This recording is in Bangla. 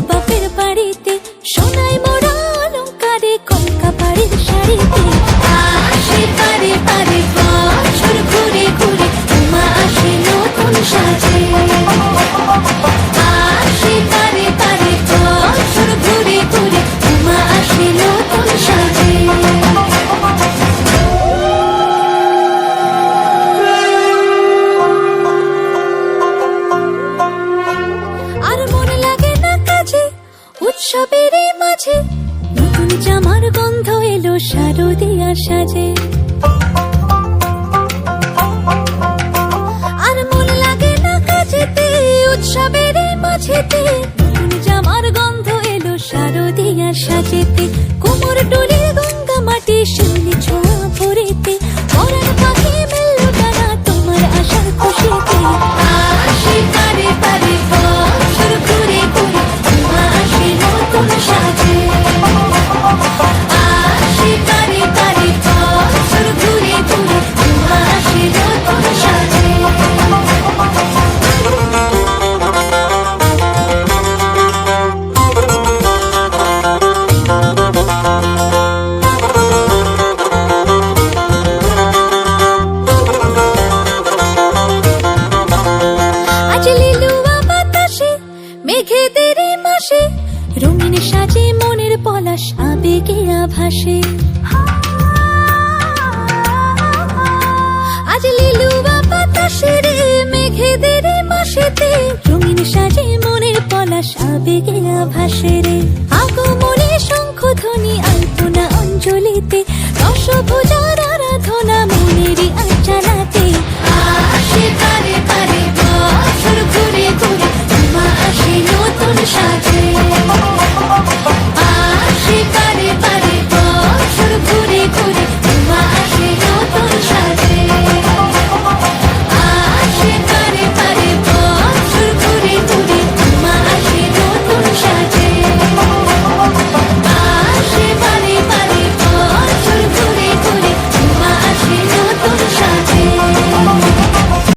বাপের বাড়িতে, সোনায় মোড়া অলংকারে কলকা বাড়ির শাড়িতে। আসে পারে পারে বছর ঘুরে ঘুরে, উমা আসে নতুন সাজে। আসে পারে পারে বছর ঘুরে ঘুরে, উমা আসে নতুন সাজে। আর মন লাগে না কাজে, উৎসবের মাঝে নতুন জামার গন্ধ এলো শারদিয়ার সাজে। আর মন লাগে না কাজেতে, উৎসবের মাঝেতে নতুন জামার গন্ধ এলো শারদিয়ার সাজেতে। কোমর ডোলে গঙ্গা মাটি শিউলি ছোঁয়া ভরেতে, পরাণ পাখি মেলল ডানা তোমার আশার খুশিতে। আসে পারে পারে বছর ঘুরে ঘুরে, উমা আসে নতুন সাজে। আসে পারে পারে বছর ঘুরে ঘুরে, উমা আসে নতুন সাজে। আজ লিলুয়া বাতাসে, মেঘেদের মাসে, রঙিন সাজে মনের পলাশ আবেগে আভাসে। আজ লিলুয়া বাতাসে রে, মেঘেদের মাসেতে, রঙিন সাজে মনের পলাশ আবেগে আভাসে রে। আগমনে শঙ্খধ্বনি আলপনা অঞ্জলিতে, দশভুজার আরাধনা মনেরই আঞ্চলাতে। আসে পারে পারে বছর ঘুরে ঘুরে, উমা আসে নতুন সাজে।